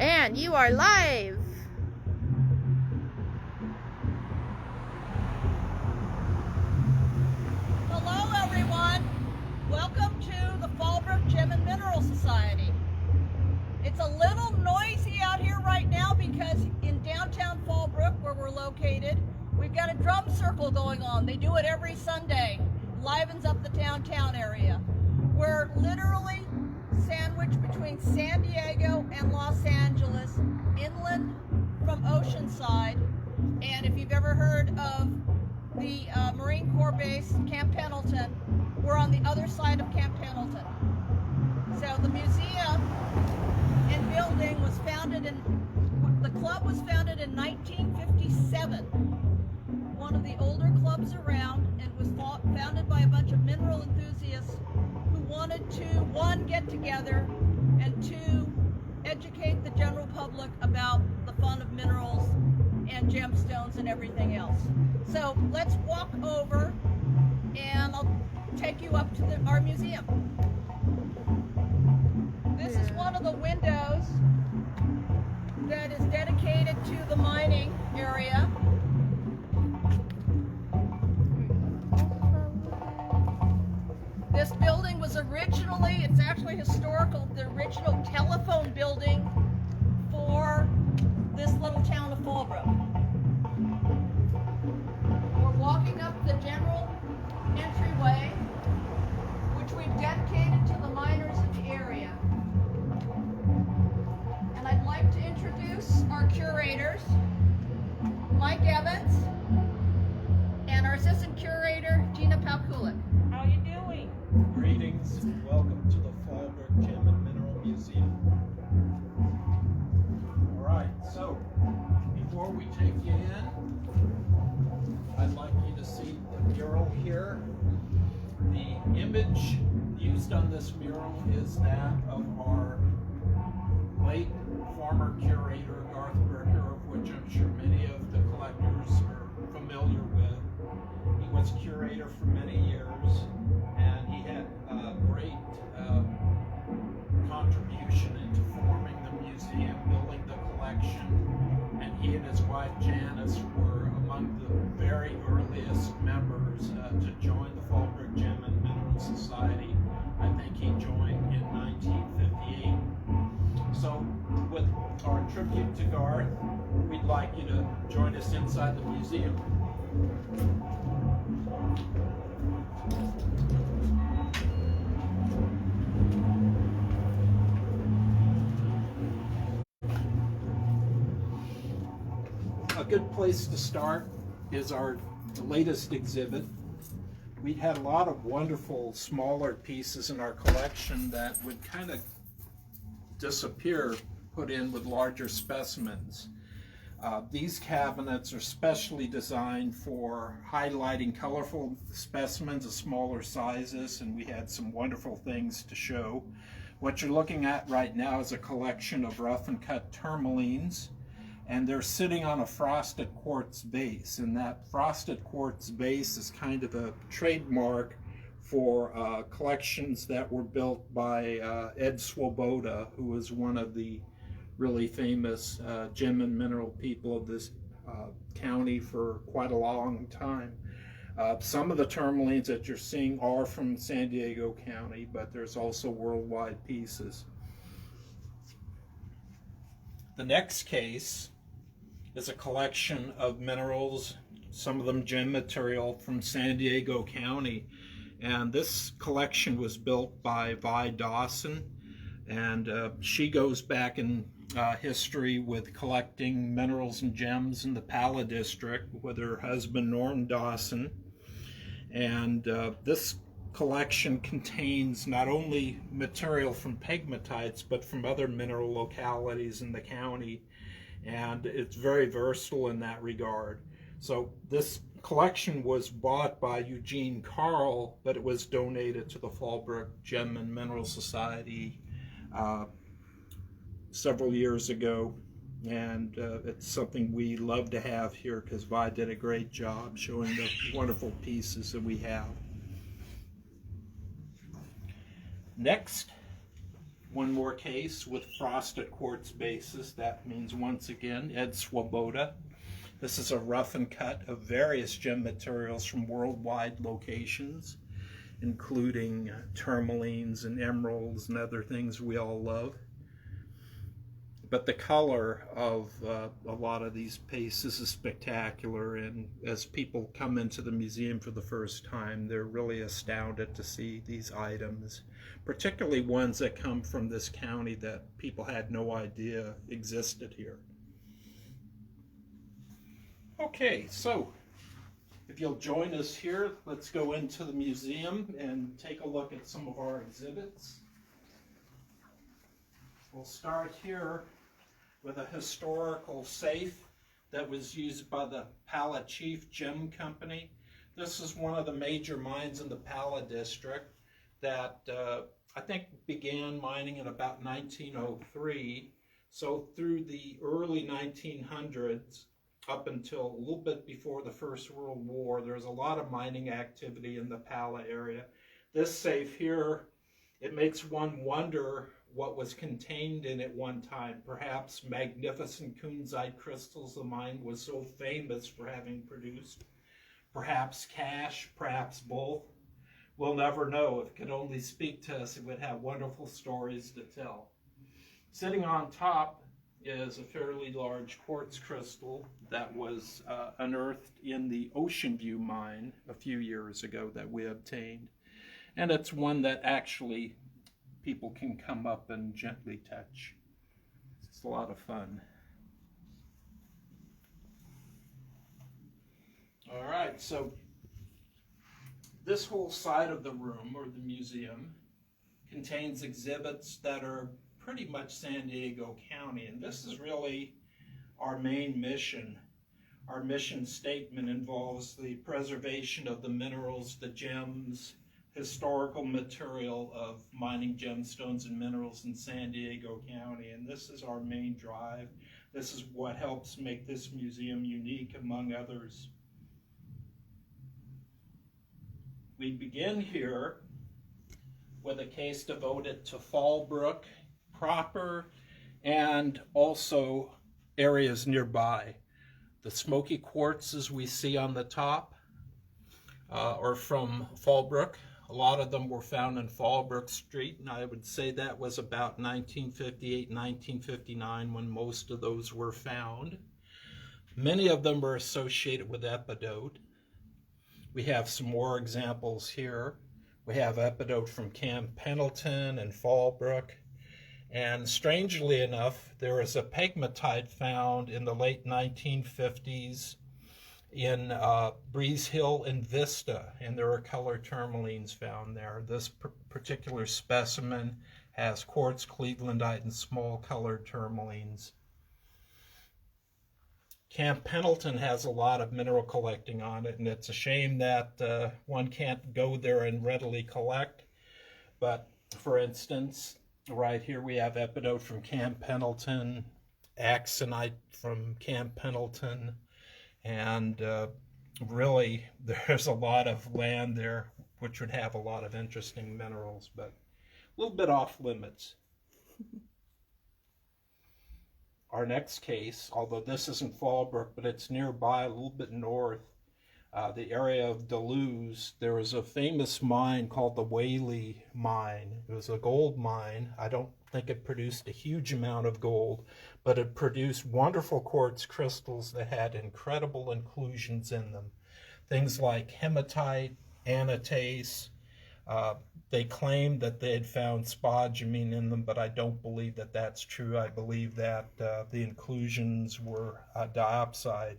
And you are live. Hello everyone. Welcome to the Fallbrook Gem and Mineral Society. It's a little noisy out here right now because in downtown Fallbrook, where we're located, we've got a drum circle going on. They do it every Sunday. Livens up the downtown area. We're literally sandwiched between San Diego and Los Angeles, inland from Oceanside. And if you've ever heard of the Marine Corps base, Camp Pendleton, we're on the other side of Camp Pendleton. So the museum and building was founded the club was founded in 1957. One of the older clubs around, and was founded by a bunch of mineral enthusiasts who wanted to, one, get together, and two, educate the general public about the fun of minerals and gemstones and everything else. So let's walk over and I'll take you up to our museum. This is one of the windows that is dedicated to the mining area. This building was originally, it's actually historical, the original telephone building for this little town of Fallbrook. We're walking up the general entryway, which we've dedicated to the miners in the area. And I'd like to introduce our curators, Mike Evans, and our assistant curator, Gina Palkulik. How are you doing? Greetings and welcome to the Fallbrook Gem and Mineral Museum. Alright, so before we take you in, I'd like you to see the mural here. The image used on this mural is that of our late former curator, Garth Berger, of which I'm sure many of the collectors are familiar with. He was curator for many years, and he had a great contribution into forming the museum, building the collection, and he and his wife Janice were among the very earliest members to join the Fallbrook Gem and Mineral Society. I think he joined in 1958. So with our tribute to Garth, we'd like you to join us inside the museum. A good place to start is our latest exhibit. We had a lot of wonderful smaller pieces in our collection that would kind of disappear, put in with larger specimens. These cabinets are specially designed for highlighting colorful specimens of smaller sizes, and we had some wonderful things to show. What you're looking at right now is a collection of rough and cut tourmalines, and they're sitting on a frosted quartz base, and that frosted quartz base is kind of a trademark for collections that were built by Ed Swoboda, who was one of the really famous gem and mineral people of this county for quite a long time. Some of the tourmalines that you're seeing are from San Diego County, but there's also worldwide pieces. The next case is a collection of minerals, some of them gem material from San Diego County. And this collection was built by Vi Dawson, and she goes back in history with collecting minerals and gems in the Pala District with her husband Norm Dawson. And this collection contains not only material from pegmatites but from other mineral localities in the county, and it's very versatile in that regard. So this collection was bought by Eugene Carl, but it was donated to the Fallbrook Gem and Mineral Society several years ago, and it's something we love to have here because Vi did a great job showing the wonderful pieces that we have. Next One more case with frosted quartz bases. That means, once again, Ed Swoboda. This is a rough and cut of various gem materials from worldwide locations, including tourmalines and emeralds and other things we all love. But the color of a lot of these pieces is spectacular, and as people come into the museum for the first time, they're really astounded to see these items, particularly ones that come from this county that people had no idea existed here. Okay, so if you'll join us here, let's go into the museum and take a look at some of our exhibits. We'll start here with a historical safe that was used by the Pala Chief Gem Company. This is one of the major mines in the Pala district that I think began mining in about 1903. So through the early 1900s, up until a little bit before the First World War, there was a lot of mining activity in the Pala area. This safe here, it makes one wonder what was contained in it one time. Perhaps magnificent kunzite crystals the mine was so famous for having produced. Perhaps cash, perhaps both. We'll never know. If it could only speak to us, it would have wonderful stories to tell. Sitting on top is a fairly large quartz crystal that was unearthed in the Ocean View mine a few years ago that we obtained. And it's one that actually people can come up and gently touch. It's a lot of fun. All right, so this whole side of the room, or the museum, contains exhibits that are pretty much San Diego County, and this is really our main mission. Our mission statement involves the preservation of the minerals, the gems, historical material of mining gemstones and minerals in San Diego County, and this is our main drive. This is what helps make this museum unique among others. We begin here with a case devoted to Fallbrook proper and also areas nearby. The smoky quartzes we see on the top are from Fallbrook. A lot of them were found in Fallbrook Street, and I would say that was about 1958, 1959 when most of those were found. Many of them were associated with epidote. We have some more examples here. We have epidote from Camp Pendleton and Fallbrook. And strangely enough, there was a pegmatite found in the late 1950s in Breeze Hill and Vista, and there are color tourmalines found there. This particular specimen has quartz clevelandite and small colored tourmalines. Camp Pendleton has a lot of mineral collecting on it, and it's a shame that one can't go there and readily collect. But for instance, right here we have epidote from Camp Pendleton, axonite from Camp Pendleton, and really there's a lot of land there which would have a lot of interesting minerals, but a little bit off limits. Our next case, although this isn't Fallbrook, but it's nearby, a little bit north, the area of Duluth, there was a famous mine called the Whaley Mine. It was a gold mine. I don't think it produced a huge amount of gold, but it produced wonderful quartz crystals that had incredible inclusions in them. Things like hematite, anatase. They claimed that they had found spodumene in them, but I don't believe that that's true. I believe that the inclusions were diopside.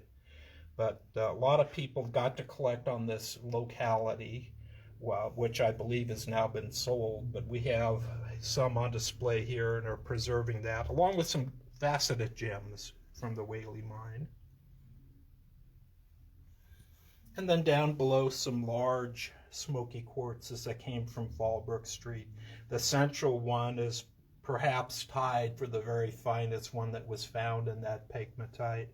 But a lot of people got to collect on this locality, which I believe has now been sold. But we have some on display here and are preserving that, along with some faceted gems from the Whaley mine. And then down below, some large smoky quartzes that came from Fallbrook Street. The central one is perhaps tied for the very finest one that was found in that pegmatite.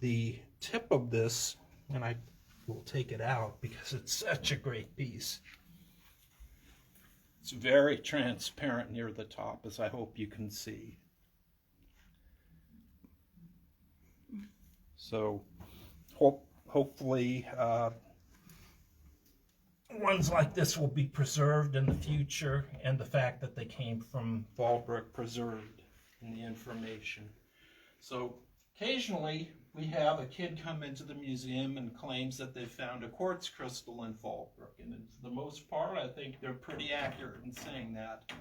The tip of this, and I will take it out because it's such a great piece. It's very transparent near the top, as I hope you can see. So hopefully ones like this will be preserved in the future, and the fact that they came from Fallbrook preserved in the information. So occasionally we have a kid come into the museum and claims that they found a quartz crystal in Fallbrook, and for the most part I think they're pretty accurate in saying that.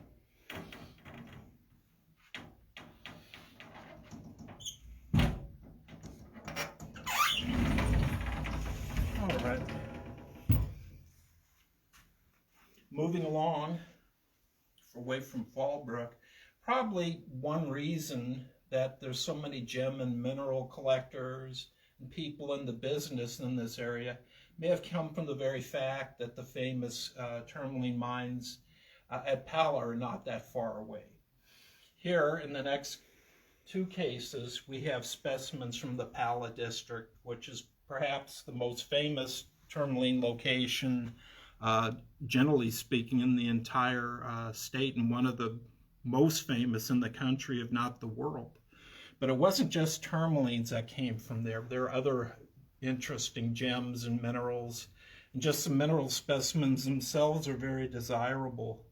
All right. Moving along, away from Fallbrook, probably one reason that there's so many gem and mineral collectors and people in the business in this area may have come from the very fact that the famous tourmaline mines at Pala are not that far away. Here, in the next two cases, we have specimens from the Pala district, which is perhaps the most famous tourmaline location, generally speaking, in the entire state, and one of the most famous in the country, if not the world. But it wasn't just tourmalines that came from there. There are other interesting gems and minerals, and just the mineral specimens themselves are very desirable.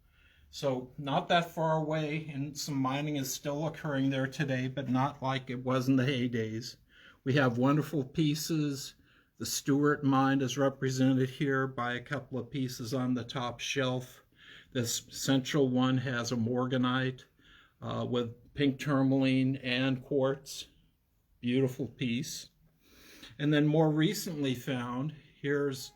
So not that far away, and some mining is still occurring there today, but not like it was in the heydays. We have wonderful pieces. The Stewart mine is represented here by a couple of pieces on the top shelf. This central one has a morganite with pink tourmaline and quartz. Beautiful piece. And then more recently found, here's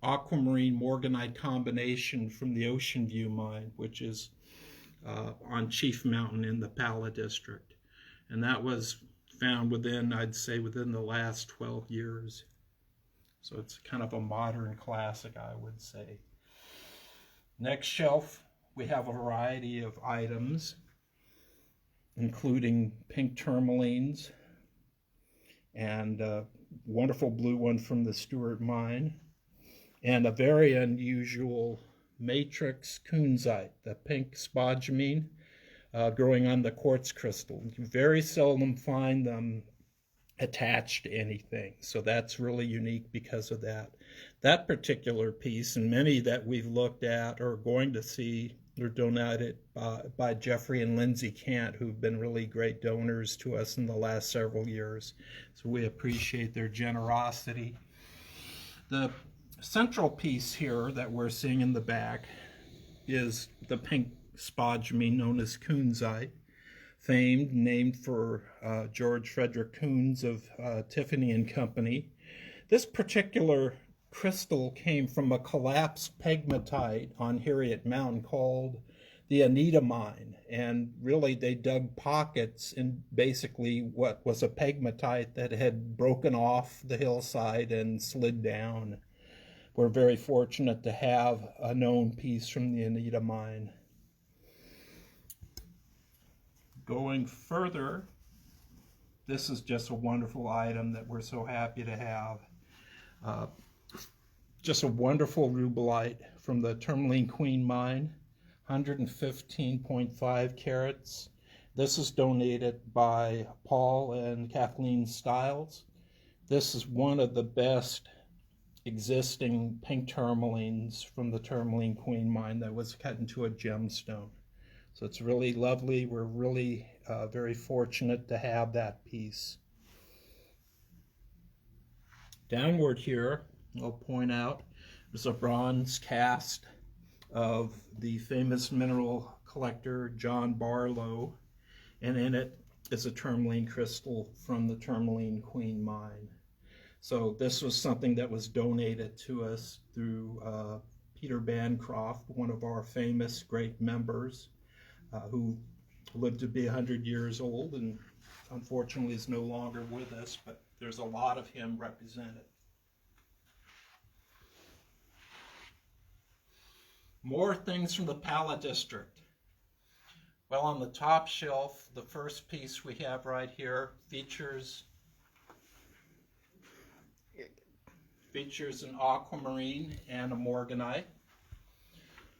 aquamarine morganite combination from the Ocean View mine, which is on Chief Mountain in the Pala district. And that was found within, I'd say, within the last 12 years. So it's kind of a modern classic, I would say. Next shelf, we have a variety of items, including pink tourmalines and a wonderful blue one from the Stewart mine, and a very unusual matrix kunzite, the pink spodumene, growing on the quartz crystal. You very seldom find them attached to anything, so that's really unique because of that. That particular piece, and many that we've looked at or are going to see, are donated by Jeffrey and Lindsay Cant, who've been really great donors to us in the last several years. So we appreciate their generosity. The central piece here that we're seeing in the back is the pink spodumene known as kunzite, famed, named for George Frederick Coons of Tiffany and Company. This particular crystal came from a collapsed pegmatite on Harriet Mountain called the Anita Mine, and really they dug pockets in basically what was a pegmatite that had broken off the hillside and slid down. We're very fortunate to have a known piece from the Anita Mine. Going further, this is just a wonderful item that we're so happy to have. Just a wonderful rubellite from the Tourmaline Queen Mine, 115.5 carats. This is donated by Paul and Kathleen Stiles. This is one of the best existing pink tourmalines from the Tourmaline Queen Mine that was cut into a gemstone. So it's really lovely. We're really very fortunate to have that piece. Downward here, I'll point out, there's a bronze cast of the famous mineral collector John Barlow, and in it is a tourmaline crystal from the Tourmaline Queen Mine. So this was something that was donated to us through Peter Bancroft, one of our famous great members, who lived to be 100 years old and unfortunately is no longer with us, but there's a lot of him represented. More things from the Pala district. Well, on the top shelf, the first piece we have right here features an aquamarine and a morganite.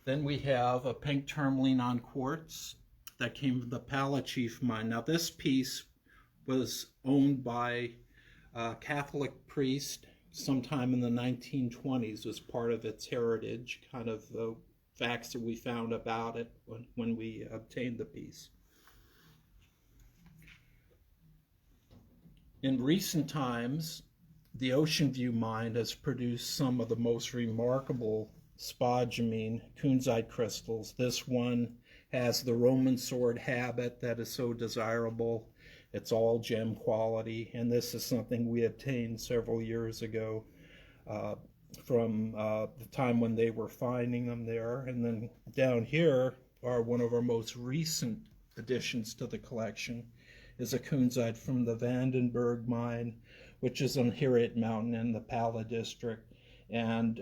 Then we have a pink tourmaline on quartz that came from the Palachief mine. Now this piece was owned by a Catholic priest sometime in the 1920s, was part of its heritage, kind of the facts that we found about it when we obtained the piece. In recent times, the Ocean View mine has produced some of the most remarkable spodumene kunzite crystals. This one has the Roman sword habit that is so desirable. It's all gem quality, and this is something we obtained several years ago from the time when they were finding them there. And then down here are one of our most recent additions to the collection, is a kunzite from the Vandenberg mine, which is on Harriet Mountain in the Pala district. And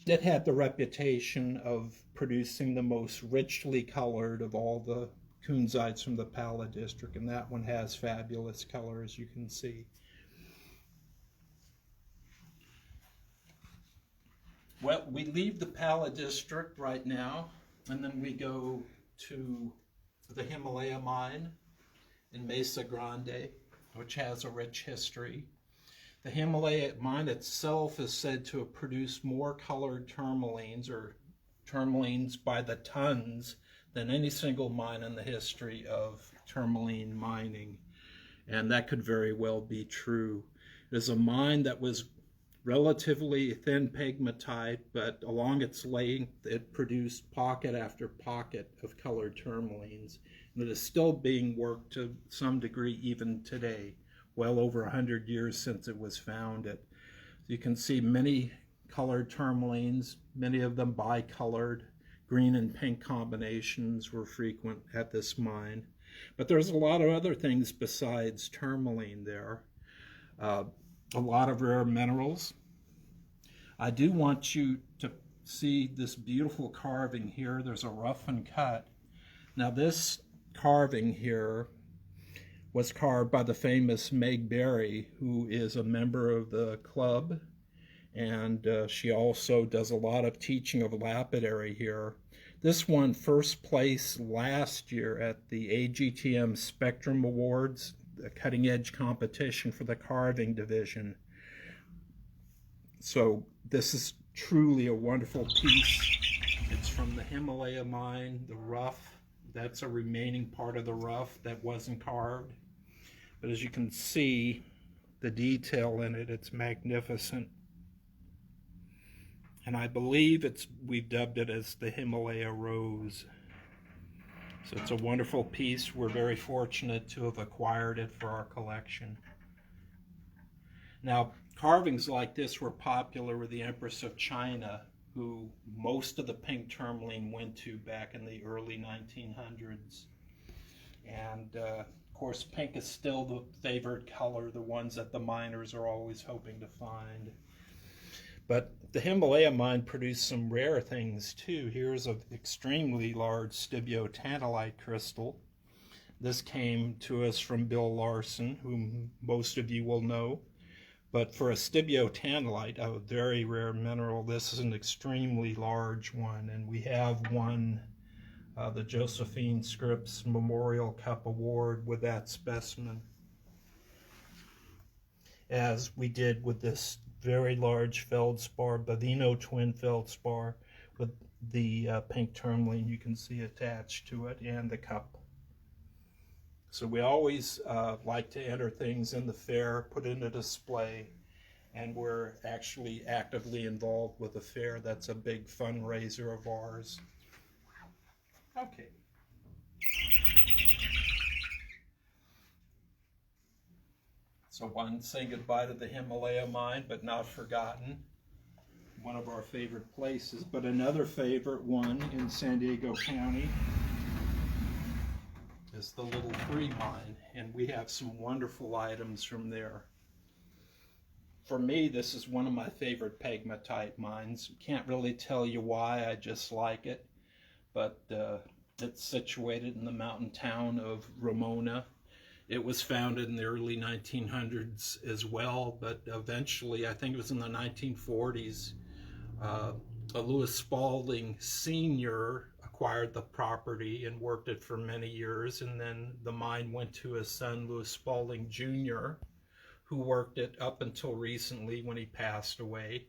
it had the reputation of producing the most richly colored of all the kunzites from the Pala district, and that one has fabulous color, as you can see. Well, we leave the Pala district right now, and then we go to the Himalaya mine in Mesa Grande, which has a rich history. The Himalaya mine itself is said to have produced more colored tourmalines, or tourmalines by the tons, than any single mine in the history of tourmaline mining. And that could very well be true. It is a mine that was relatively thin pegmatite, but along its length, it produced pocket after pocket of colored tourmalines. And it is still being worked to some degree even today, well over 100 years since it was founded. You can see many colored tourmalines, many of them bicolored. Green and pink combinations were frequent at this mine. But there's a lot of other things besides tourmaline there. A lot of rare minerals. I do want you to see this beautiful carving here. There's a rough and cut. Now this carving here was carved by the famous Meg Berry, who is a member of the club, and she also does a lot of teaching of lapidary here. This won first place last year at the AGTM Spectrum Awards, a cutting edge competition for the carving division. So this is truly a wonderful piece. It's from the Himalaya mine, the rough. That's a remaining part of the rough that wasn't carved. But as you can see, the detail in it, it's magnificent. And I believe we've dubbed it as the Himalaya Rose. So it's a wonderful piece. We're very fortunate to have acquired it for our collection. Now, carvings like this were popular with the Empress of China, who most of the pink tourmaline went to back in the early 1900s. And of course, pink is still the favorite color, the ones that the miners are always hoping to find. But the Himalaya mine produced some rare things too. Here's an extremely large stibiotantalite crystal. This came to us from Bill Larson, whom most of you will know. But for a stibiotantalite, a very rare mineral, this is an extremely large one. And we have won the Josephine Scripps Memorial Cup Award with that specimen, as we did with this very large feldspar, Bavino twin feldspar, with the pink tourmaline you can see attached to it, and the cup. So we always like to enter things in the fair, put in a display, and we're actually actively involved with the fair. That's a big fundraiser of ours. Okay. So one, saying goodbye to the Himalaya mine, but not forgotten. One of our favorite places, but another favorite one in San Diego County is the Little Three mine, and we have some wonderful items from there. For me, this is one of my favorite pegmatite mines. Can't really tell you why, I just like it, but it's situated in the mountain town of Ramona. It was founded in the early 1900s as well, but eventually, I think it was in the 1940s, Lewis Spalding Sr. acquired the property and worked it for many years, and then the mine went to his son, Lewis Spalding Jr., who worked it up until recently when he passed away.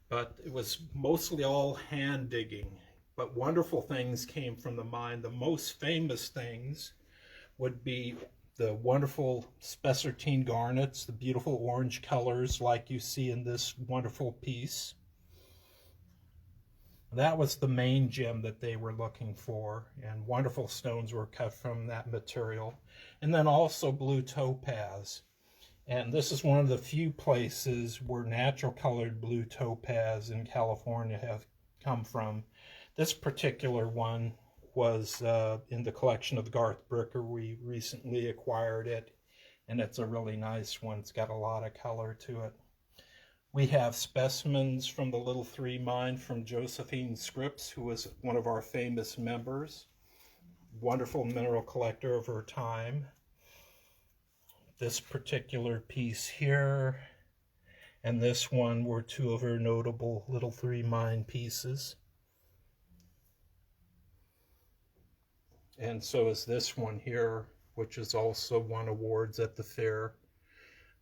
But it was mostly all hand digging. But wonderful things came from the mine. The most famous things would be the wonderful spessartine garnets, the beautiful orange colors like you see in this wonderful piece. That was the main gem that they were looking for, and wonderful stones were cut from that material. And then also blue topaz. And this is one of the few places where natural colored blue topaz in California have come from. This particular one was in the collection of Garth Brooker. We recently acquired it, and it's a really nice one. It's got a lot of color to it. We have specimens from the Little Three mine from Josephine Scripps, who was one of our famous members. Wonderful mineral collector of her time. This particular piece here and this one were two of her notable Little Three mine pieces. And so is this one here, which is also won awards at the fair,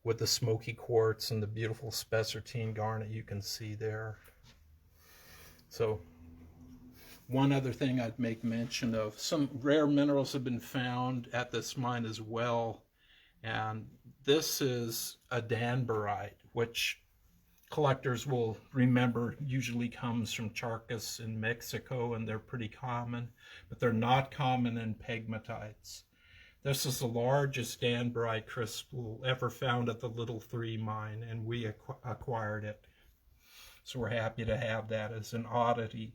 with the smoky quartz and the beautiful spessartine garnet you can see there. So one other thing I'd make mention of, some rare minerals have been found at this mine as well, and this is a danburite, which collectors will remember usually comes from Charcas in Mexico, and they're pretty common, but they're not common in pegmatites. This is the largest danburite crystal ever found at the Little Three mine, and we acquired it. So we're happy to have that as an oddity.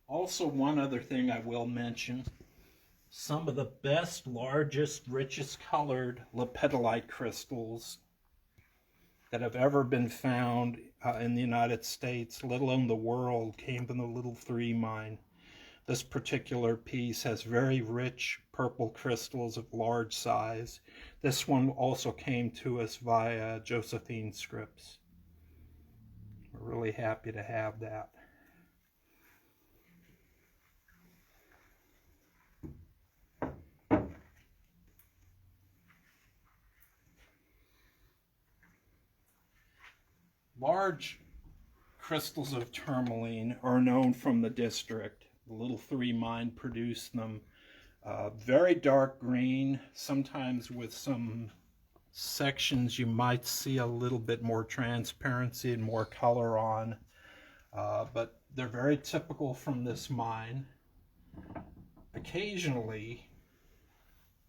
Also, one other thing I will mention, some of the best, largest, richest colored lepidolite crystals that have ever been found in the United States, let alone the world, came from the Little Three mine. This particular piece has very rich purple crystals of large size. This one also came to us via Josephine Scripps. We're really happy to have that. Large crystals of tourmaline are known from the district. The Little Three mine produced them. Very dark green, sometimes with some sections you might see a little bit more transparency and more color on, but they're very typical from this mine. Occasionally,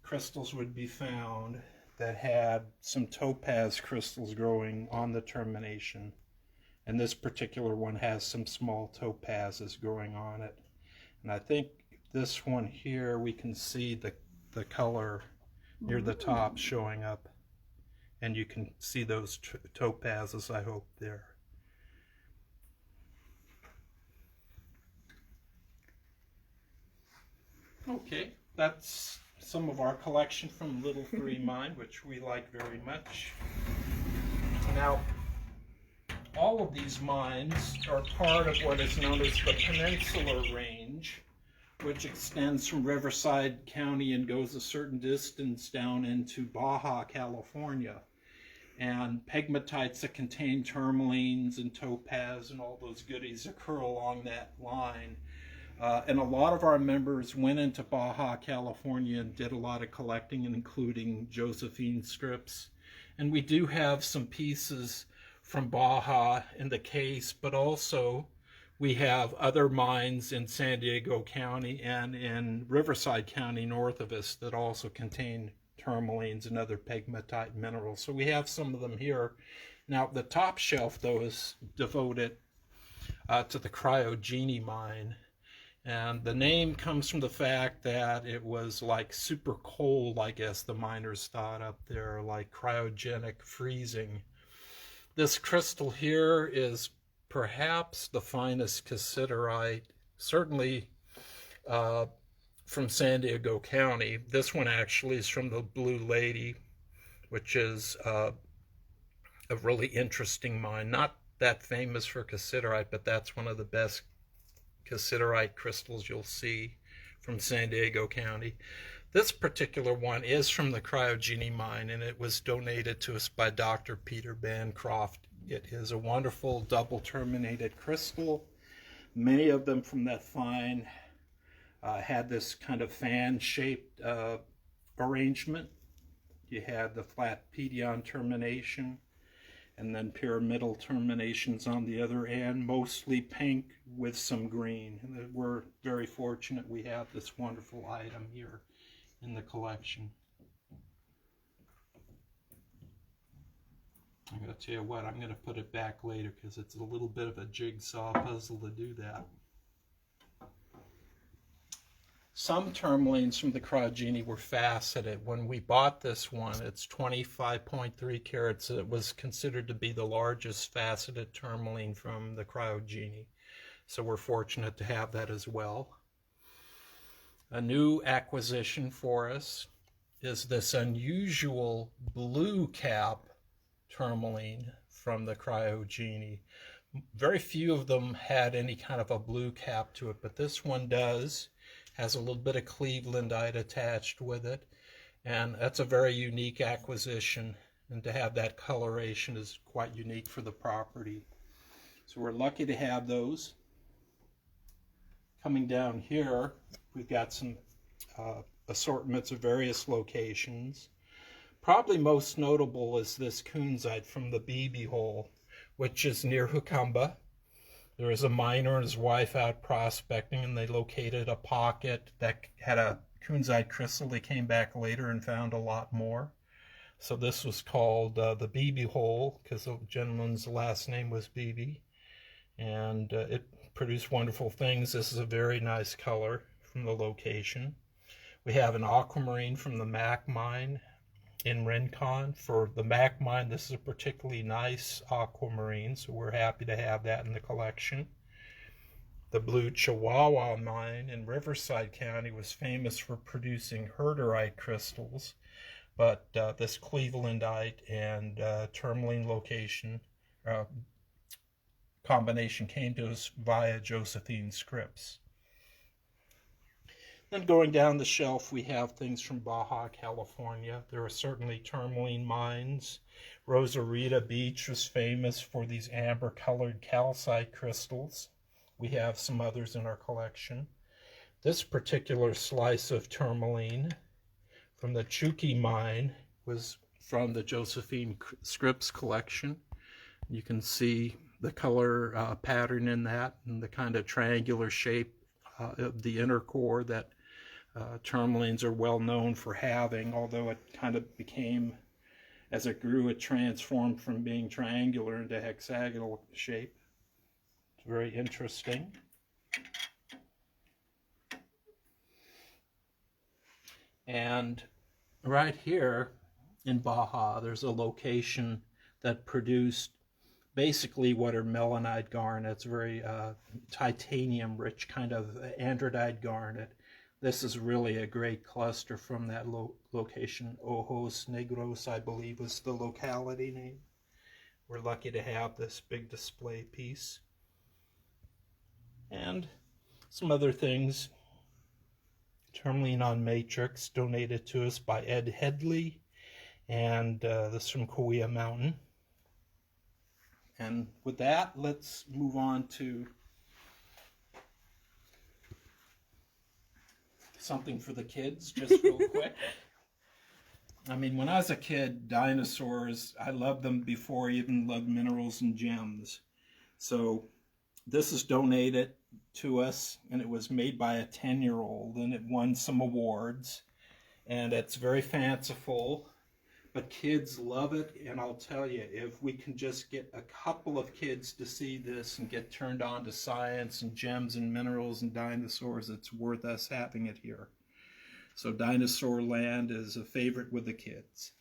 crystals would be found that had some topaz crystals growing on the termination, and this particular one has some small topazes growing on it. And I think this one here, we can see the color near the top showing up, and you can see those topazes, I hope, there. Okay, that's some of our collection from Little Three mine, which we like very much. Now, all of these mines are part of what is known as the Peninsular Range, which extends from Riverside County and goes a certain distance down into Baja, California. And pegmatites that contain tourmalines and topaz and all those goodies occur along that line. And a lot of our members went into Baja, California and did a lot of collecting, including Josephine Scripps. And we do have some pieces from Baja in the case, but also we have other mines in San Diego County and in Riverside County north of us that also contain tourmalines and other pegmatite minerals. So we have some of them here. Now the top shelf, though, is devoted to the Cryogeny mine. And the name comes from the fact that it was like super cold, I guess the miners thought up there, like cryogenic freezing. This crystal here is perhaps the finest cassiterite, certainly from San Diego County. This one actually is from the Blue Lady, which is a really interesting mine. Not that famous for cassiterite, but that's one of the best cassiterite crystals you'll see from San Diego County. This particular one is from the Cryogeny mine, and it was donated to us by Dr. Peter Bancroft. It is a wonderful double terminated crystal. Many of them from that find had this kind of fan-shaped arrangement. You had the flat pedion termination and then pyramidal terminations on the other end, mostly pink with some green. And we're very fortunate we have this wonderful item here in the collection. I'm going to tell you what, I'm going to put it back later because it's a little bit of a jigsaw puzzle to do that. Some tourmalines from the Cryogeny were faceted. When we bought this one, it's 25.3 carats. It was considered to be the largest faceted tourmaline from the Cryogeny. So we're fortunate to have that as well. A new acquisition for us is this unusual blue cap tourmaline from the Cryogeny. Very few of them had any kind of a blue cap to it, but this one does. Has a little bit of Clevelandite attached with it, and that's a very unique acquisition, and to have that coloration is quite unique for the property. So we're lucky to have those. Coming down here, we've got some assortments of various locations. Probably most notable is this kunzite from the BB hole, which is near Hukumba. There was a miner and his wife out prospecting, and they located a pocket that had a kunzite crystal. They came back later and found a lot more. So this was called the BB hole because the gentleman's last name was BB, and it produced wonderful things. This is a very nice color from the location. We have an aquamarine from the Mac mine in Rincon. For the Mac mine, this is a particularly nice aquamarine, so we're happy to have that in the collection. The Blue Chihuahua mine in Riverside County was famous for producing herderite crystals, but this Clevelandite and tourmaline location combination came to us via Josephine Scripps. Then going down the shelf, we have things from Baja California. There are certainly tourmaline mines. Rosarita Beach was famous for these amber-colored calcite crystals. We have some others in our collection. This particular slice of tourmaline from the Chuki mine was from the Josephine Scripps collection. You can see the color pattern in that and the kind of triangular shape of the inner core that tourmalines are well known for having, although it kind of became, as it grew, it transformed from being triangular into hexagonal shape. It's very interesting. And right here in Baja, there's a location that produced basically what are melanite garnets, very titanium-rich kind of andradite garnet. This is really a great cluster from that location. Ojos Negros, I believe, was the locality name. We're lucky to have this big display piece. And some other things. Tourmaline on matrix, donated to us by Ed Headley, and this from Kauai Mountain. And with that, let's move on to something for the kids, just real quick. I mean, when I was a kid, dinosaurs, I loved them before I even loved minerals and gems. So this is donated to us, and it was made by a 10-year-old, and it won some awards. And it's very fanciful, but kids love it. And I'll tell you, if we can just get a couple of kids to see this and get turned on to science and gems and minerals and dinosaurs, it's worth us having it here. So Dinosaur Land is a favorite with the kids.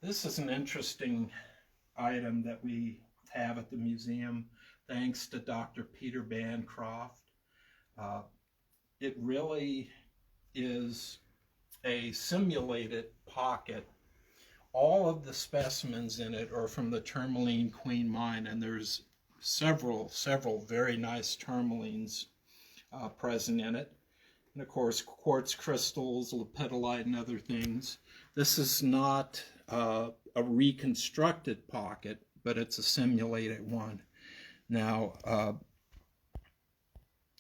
This is an interesting item that we have at the museum, thanks to Dr. Peter Bancroft. It really is a simulated pocket. All of the specimens in it are from the tourmaline queen mine, and there's several very nice tourmalines present in it. And of course, quartz crystals, lepidolite, and other things. This is not a reconstructed pocket, but it's a simulated one. Now,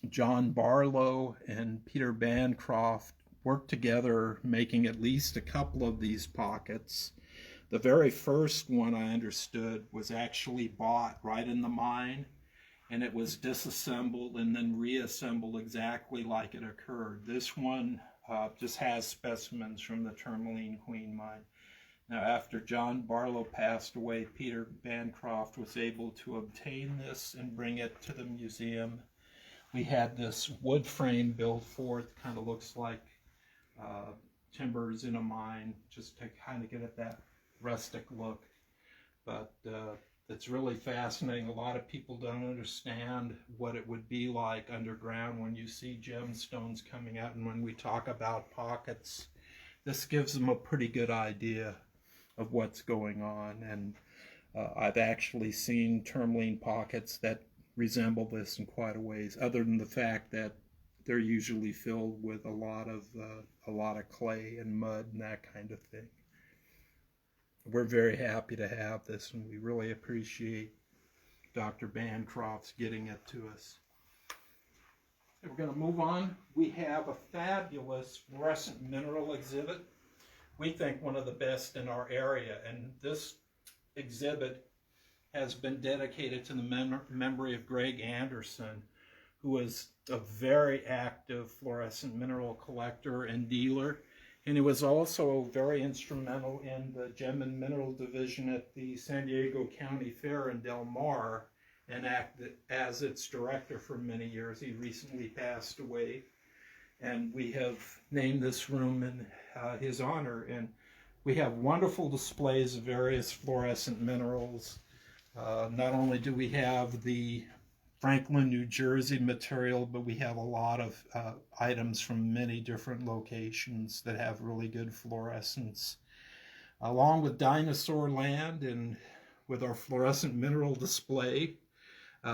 John Barlow and Peter Bancroft worked together making at least a couple of these pockets. The very first one, I understood, was actually bought right in the mine, and it was disassembled and then reassembled exactly like it occurred. This one just has specimens from the tourmaline queen mine. Now, after John Barlow passed away, Peter Bancroft was able to obtain this and bring it to the museum. We had this wood frame built for it, kind of looks like timbers in a mine, just to kind of get at that rustic look. But it's really fascinating. A lot of people don't understand what it would be like underground when you see gemstones coming out, and when we talk about pockets, this gives them a pretty good idea of what's going on. And I've actually seen tourmaline pockets that resemble this in quite a ways, other than the fact that they're usually filled with a lot of clay and mud and that kind of thing. We're very happy to have this, and we really appreciate Dr. Bancroft's getting it to us. We're going to move on. We have a fabulous fluorescent mineral exhibit. We think one of the best in our area, and this exhibit has been dedicated to the memory of Greg Anderson, who was a very active fluorescent mineral collector and dealer. And he was also very instrumental in the Gem and Mineral Division at the San Diego County Fair in Del Mar, and acted as its director for many years. He recently passed away, and we have named this room in his honor. And we have wonderful displays of various fluorescent minerals. Not only do we have the Franklin, New Jersey material, but we have a lot of items from many different locations that have really good fluorescence. Along with Dinosaur Land and with our fluorescent mineral display,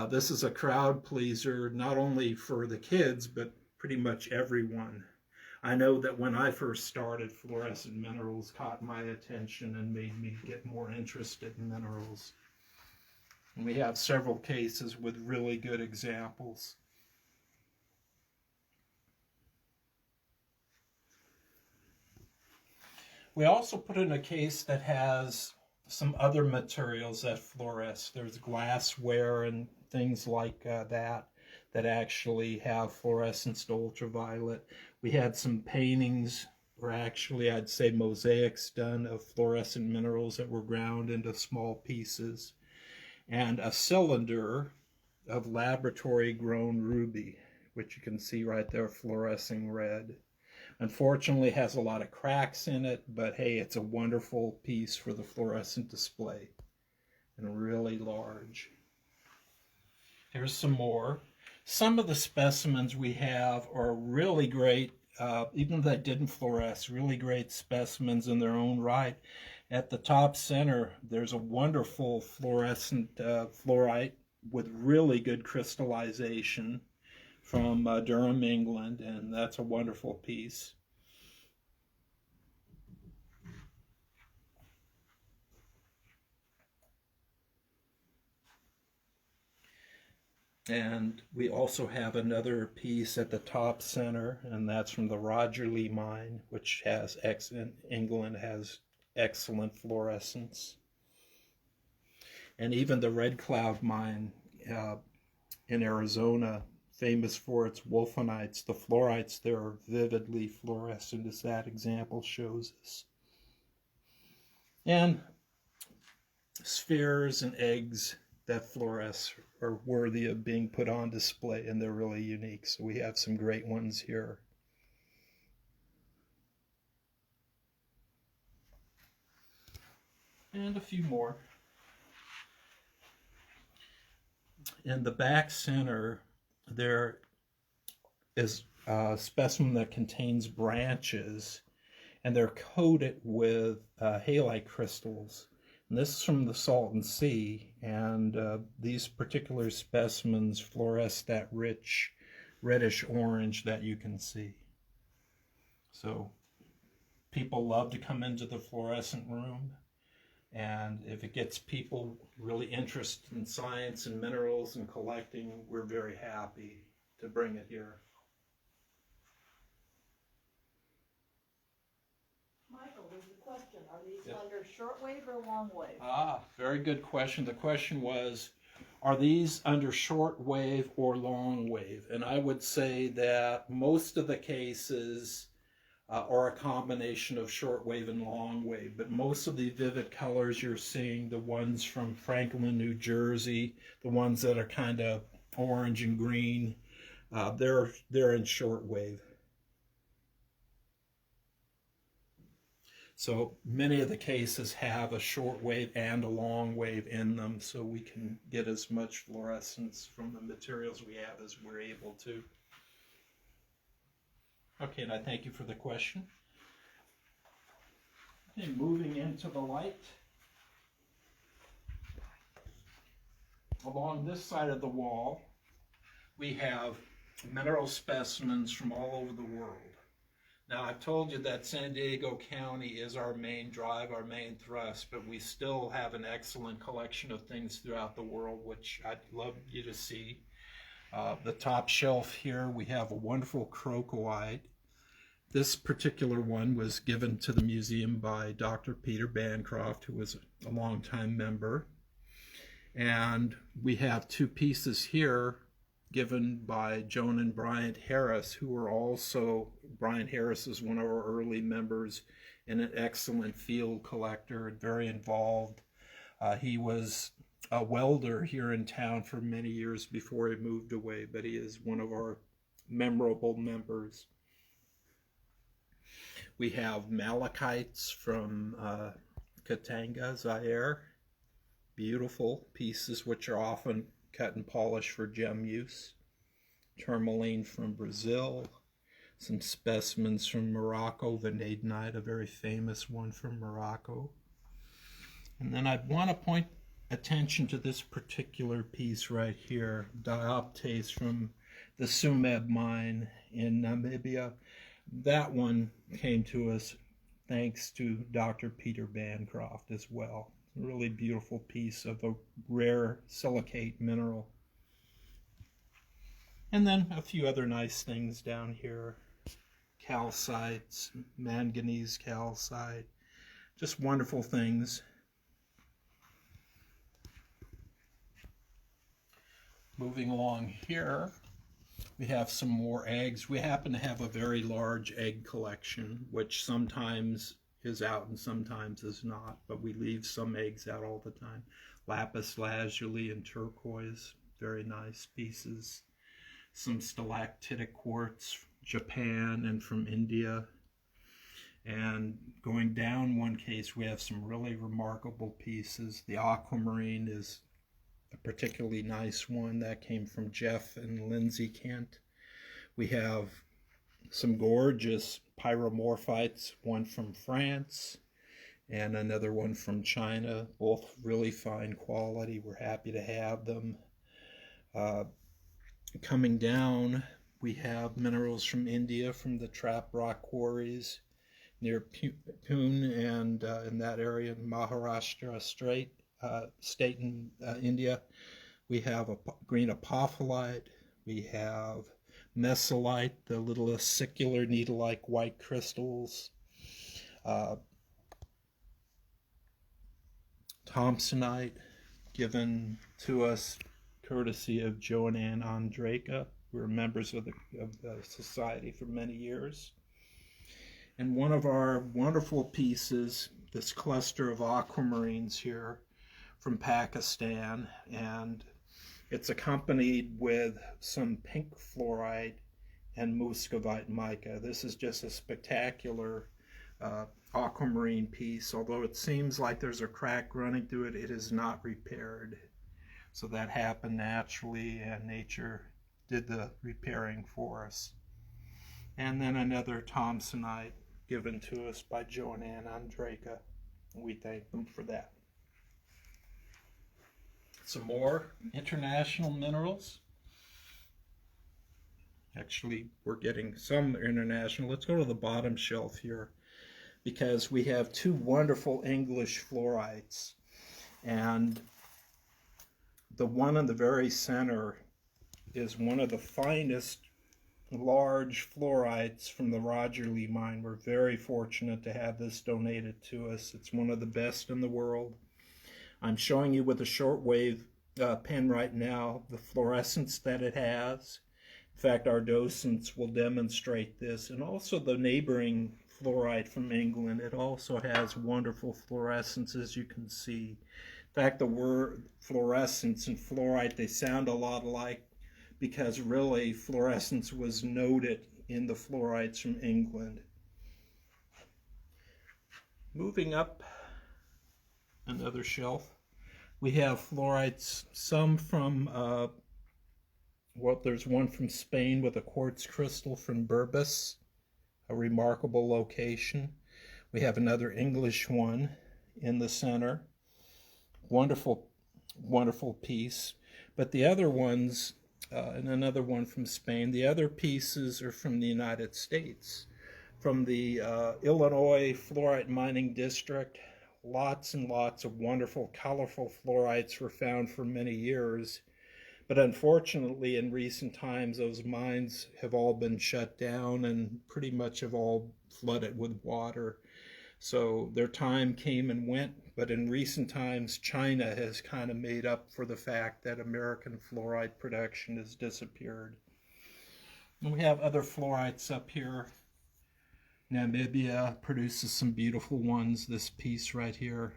this is a crowd pleaser, not only for the kids, but pretty much everyone. I know that when I first started, fluorescent minerals caught my attention and made me get more interested in minerals. And we have several cases with really good examples. We also put in a case that has some other materials that fluoresce. There's glassware and things like that actually have fluorescence to ultraviolet. We had some paintings, or actually I'd say mosaics done of fluorescent minerals that were ground into small pieces, and a cylinder of laboratory-grown ruby, which you can see right there fluorescing red. Unfortunately, it has a lot of cracks in it, but hey, it's a wonderful piece for the fluorescent display, and really large. Here's some more. Some of the specimens we have are really great, even if they didn't fluoresce, really great specimens in their own right. At the top center, there's a wonderful fluorescent fluorite with really good crystallization from Durham, England, and that's a wonderful piece. And we also have another piece at the top center, and that's from the Roger Lee mine, which has England has excellent fluorescence. And even the Red Cloud mine in Arizona, famous for its wolfenites, the fluorites there are vividly fluorescent, as that example shows us. And spheres and eggs that fluoresce are worthy of being put on display, and they're really unique. So we have some great ones here. And a few more. In the back center, there is a specimen that contains branches, and they're coated with halite crystals. And this is from the Salton Sea, and these particular specimens fluoresce that rich reddish orange that you can see. So people love to come into the fluorescent room, and if it gets people really interested in science and minerals and collecting, we're very happy to bring it here. Michael, there's a question. Are these under shortwave or long wave? Very good question. The question was, are these under short wave or long wave? And I would say that most of the cases are a combination of short wave and long wave, but most of the vivid colors you're seeing, the ones from Franklin, New Jersey, the ones that are kind of orange and green, they're in short wave. So many of the cases have a short wave and a long wave in them, so we can get as much fluorescence from the materials we have as we're able to. Okay, and I thank you for the question. Okay, moving into the light. Along this side of the wall, we have mineral specimens from all over the world. Now, I've told you that San Diego County is our main drive, our main thrust, but we still have an excellent collection of things throughout the world, which I'd love you to see. The top shelf here, we have a wonderful crocoite. This particular one was given to the museum by Dr. Peter Bancroft, who was a longtime member. And we have two pieces here given by Joan and Bryant Harris, who were also, Bryant Harris is one of our early members and an excellent field collector, very involved. He was a welder here in town for many years before he moved away, but he is one of our memorable members. We have malachites from Katanga, Zaire. Beautiful pieces which are often cut and polished for gem use. Tourmaline from Brazil. Some specimens from Morocco, vanadinite, a very famous one from Morocco. And then I want to point attention to this particular piece right here, dioptase from the Tsumeb mine in Namibia. That one came to us thanks to Dr. Peter Bancroft as well. A really beautiful piece of a rare silicate mineral. And then a few other nice things down here. Calcites, manganese calcite, just wonderful things. Moving along here, we have some more eggs. We happen to have a very large egg collection, which sometimes is out and sometimes is not, but we leave some eggs out all the time. Lapis lazuli and turquoise, very nice pieces. Some stalactitic quartz, Japan and from India. And going down one case, we have some really remarkable pieces. The aquamarine is a particularly nice one that came from Jeff and Lindsay Kent. We have some gorgeous pyromorphites, one from France and another one from China, both really fine quality. We're happy to have them. Coming down, we have minerals from India, from the trap rock quarries near Pune and in that area, Maharashtra state in India. We have a green apophyllite. We have mesolite, the little acicular needle-like white crystals. Thompsonite, given to us courtesy of Joe and Ann Andraka, who are members of the society for many years. And one of our wonderful pieces, this cluster of aquamarines here from Pakistan, and it's accompanied with some pink fluorite and muscovite mica. This is just a spectacular aquamarine piece. Although it seems like there's a crack running through it, it is not repaired. So that happened naturally, and nature did the repairing for us. And then another Thompsonite given to us by Joe and Ann Andraka. We thank them for that. Some more international minerals. Actually, we're getting some international. Let's go to the bottom shelf here, because we have two wonderful English fluorites. And the one in the very center is one of the finest large fluorites from the Roger Lee mine. We're very fortunate to have this donated to us. It's one of the best in the world. I'm showing you with a shortwave pen right now the fluorescence that it has. In fact, our docents will demonstrate this, and also the neighboring fluorite from England. It also has wonderful fluorescence, as you can see. In fact, the word fluorescence and fluorite, they sound a lot alike, because really fluorescence was noted in the fluorites from England. Moving up another shelf, we have fluorites, some from there's one from Spain with a quartz crystal from Burbus, a remarkable location. We have another English one in the center. Wonderful, wonderful piece. But the other ones, and another one from Spain, the other pieces are from the United States. From the Illinois Fluorite Mining District, lots and lots of wonderful, colorful fluorites were found for many years. But unfortunately, in recent times, those mines have all been shut down and pretty much have all flooded with water. So their time came and went, but in recent times, China has kind of made up for the fact that American fluorite production has disappeared. And we have other fluorites up here. Namibia produces some beautiful ones, this piece right here.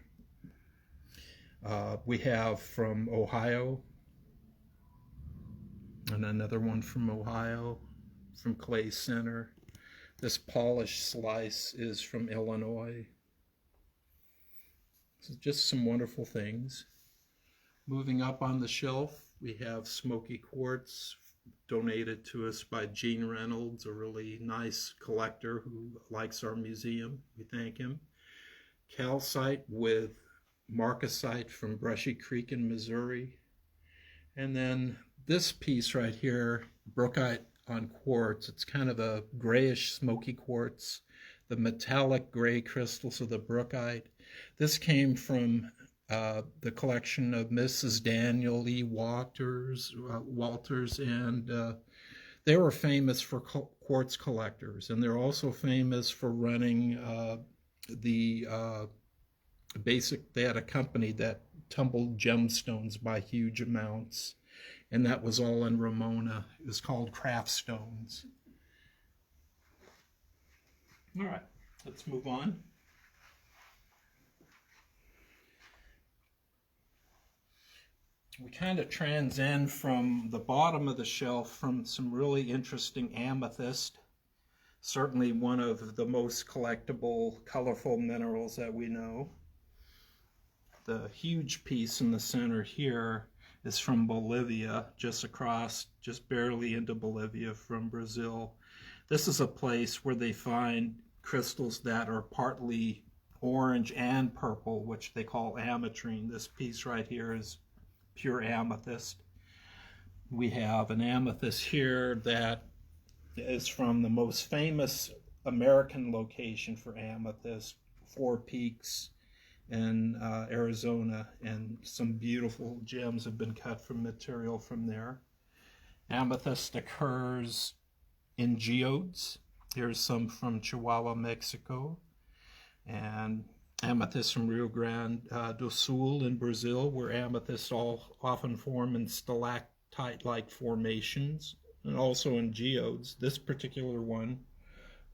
We have from Ohio, and another one from Ohio, from Clay Center. This polished slice is from Illinois. So just some wonderful things. Moving up on the shelf, we have smoky quartz donated to us by Gene Reynolds, a really nice collector who likes our museum. We thank him. Calcite with marcasite from Brushy Creek in Missouri. And then this piece right here, brookite on quartz. It's kind of a grayish smoky quartz, the metallic gray crystals of the brookite. This came from the collection of Mrs. Daniel E. Walters, and they were famous for quartz collectors, and they're also famous for running they had a company that tumbled gemstones by huge amounts, and that was all in Ramona. It was called Craft Stones. All right, let's move on. We kind of transcend from the bottom of the shelf from some really interesting amethyst, certainly one of the most collectible, colorful minerals that we know. The huge piece in the center here is from Bolivia, just across, just barely into Bolivia from Brazil. This is a place where they find crystals that are partly orange and purple, which they call ametrine. This piece right here is pure amethyst. We have an amethyst here that is from the most famous American location for amethyst, Four Peaks in Arizona, and some beautiful gems have been cut from material from there. Amethyst occurs in geodes. Here's some from Chihuahua, Mexico, and amethyst from Rio Grande do Sul in Brazil, where amethysts often form in stalactite-like formations, and also in geodes. This particular one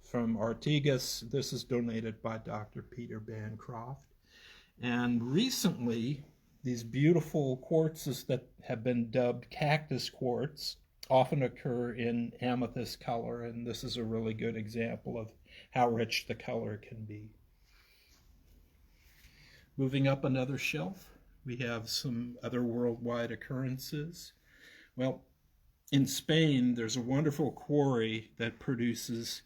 from Artigas, this is donated by Dr. Peter Bancroft. And recently, these beautiful quartzes that have been dubbed cactus quartz often occur in amethyst color, and this is a really good example of how rich the color can be. Moving up another shelf, we have some other worldwide occurrences. Well, in Spain, there's a wonderful quarry that produces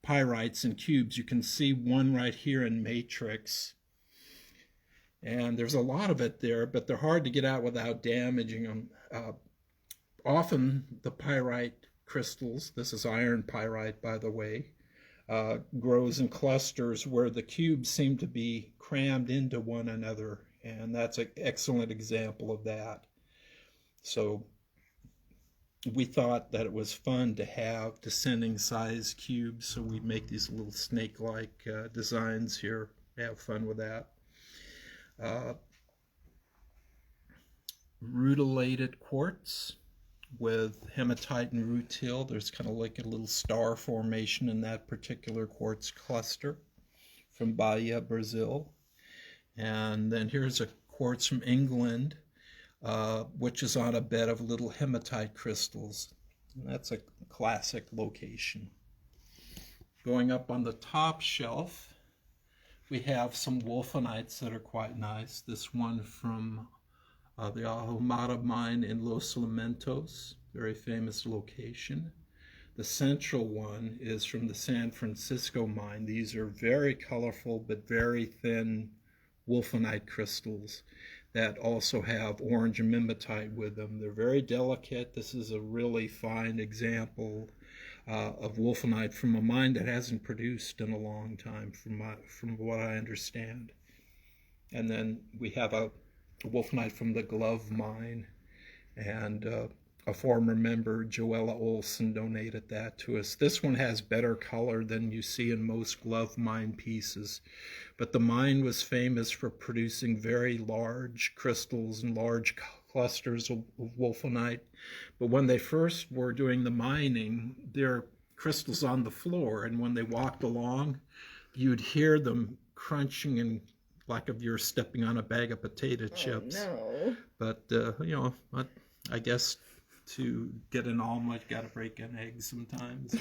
pyrites in cubes. You can see one right here in matrix. And there's a lot of it there, but they're hard to get out without damaging them. Often the pyrite crystals, this is iron pyrite by the way, grows in clusters where the cubes seem to be crammed into one another, and that's an excellent example of that. So we thought that it was fun to have descending size cubes, so we make these little snake-like designs here. Have fun with that. Rutilated quartz with hematite and rutile. There's kind of like a little star formation in that particular quartz cluster from Bahia, Brazil. And then here's a quartz from England, which is on a bed of little hematite crystals. And that's a classic location. Going up on the top shelf, we have some wolfenites that are quite nice. This one from the Ahumada mine in Los Lamentos, very famous location. The central one is from the San Francisco mine. These are very colorful but very thin wolfenite crystals that also have orange mimetite with them. They're very delicate. This is a really fine example of wolfenite from a mine that hasn't produced in a long time, from what I understand. And then we have a wolfenite from the Glove mine, and a former member, Joella Olson, donated that to us. This one has better color than you see in most Glove mine pieces, but the mine was famous for producing very large crystals and large clusters of wolfenite. But when they first were doing the mining, there are crystals on the floor, and when they walked along, you'd hear them crunching, and like if you're stepping on a bag of potato chips. Oh, no. But you know, I guess to get an omelet, you got to break an egg sometimes.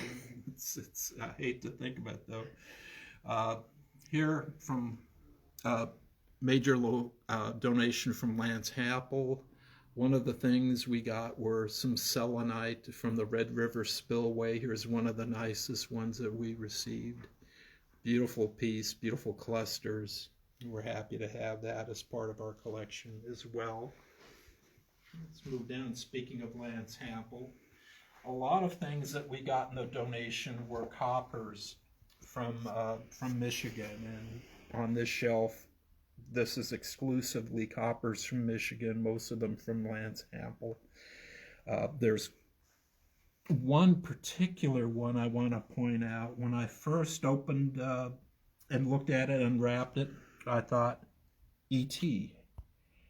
It's I hate to think about it, though. Here from major donation from Lance Happel. One of the things we got were some selenite from the Red River Spillway. Here's one of the nicest ones that we received. Beautiful piece, beautiful clusters. We're happy to have that as part of our collection as well. Let's move down. Speaking of Lance Happel, a lot of things that we got in the donation were coppers from Michigan, and on this shelf, this is exclusively coppers from Michigan, most of them from Lance Happel. There's one particular one I want to point out. When I first opened and looked at it, unwrapped it, I thought, E.T.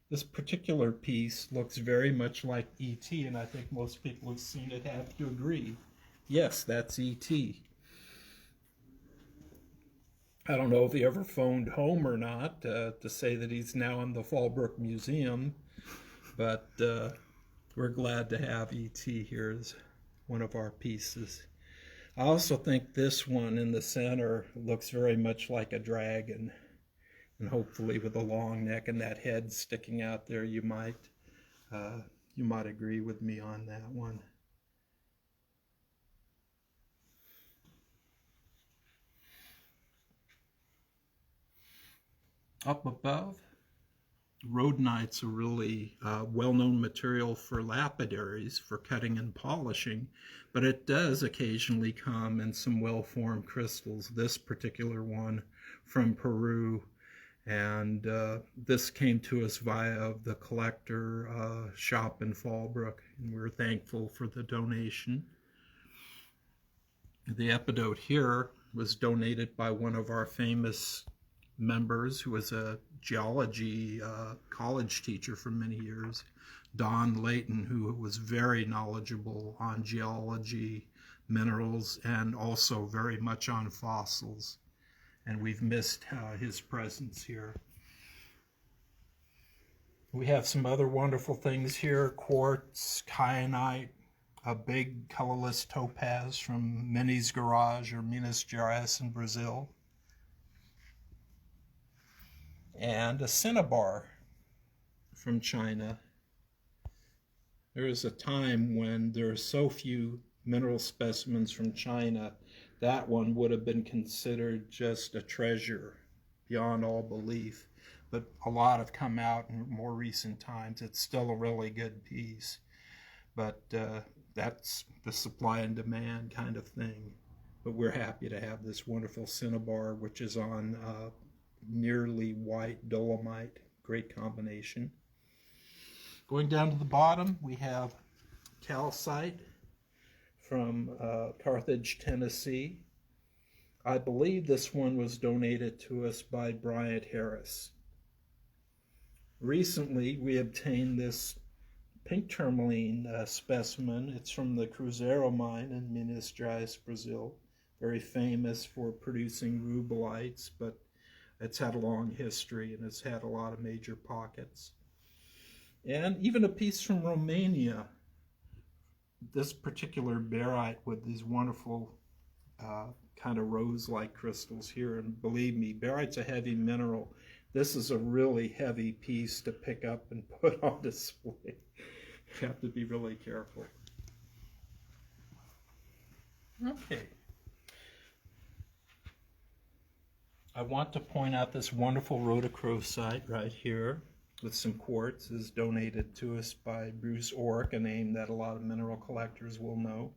This particular piece looks very much like E.T., and I think most people who've seen it have to agree. Yes, that's E.T. I don't know if he ever phoned home or not to say that he's now in the Fallbrook Museum, but we're glad to have E.T. here as one of our pieces. I also think this one in the center looks very much like a dragon, and hopefully with a long neck and that head sticking out there, you might agree with me on that one. Up above, rhodonite's a really well-known material for lapidaries, for cutting and polishing, but it does occasionally come in some well-formed crystals. This particular one from Peru, and this came to us via the collector shop in Fallbrook, and we're thankful for the donation. The epidote here was donated by one of our famous members who was a geology college teacher for many years, Don Layton, who was very knowledgeable on geology, minerals, and also very much on fossils. And we've missed his presence here. We have some other wonderful things here: quartz, kyanite, a big colorless topaz from Minas Garage or Minas Gerais in Brazil, and a cinnabar from China. There was a time when there were so few mineral specimens from China that one would have been considered just a treasure beyond all belief. But a lot have come out in more recent times. It's still a really good piece. But that's the supply and demand kind of thing. But we're happy to have this wonderful cinnabar, which is on nearly white dolomite. Great combination. Going down to the bottom, we have calcite from Carthage, Tennessee. I believe this one was donated to us by Bryant Harris. Recently, we obtained this pink tourmaline specimen. It's from the Cruzeiro mine in Minas Gerais, Brazil. Very famous for producing rubellites, but it's had a long history and it's had a lot of major pockets. And even a piece from Romania. This particular barite with these wonderful kind of rose-like crystals here. And believe me, barite's a heavy mineral. This is a really heavy piece to pick up and put on display. You have to be really careful. Okay. I want to point out this wonderful rhodochrosite right here with some quartz. Is donated to us by Bruce Orrick, a name that a lot of mineral collectors will know.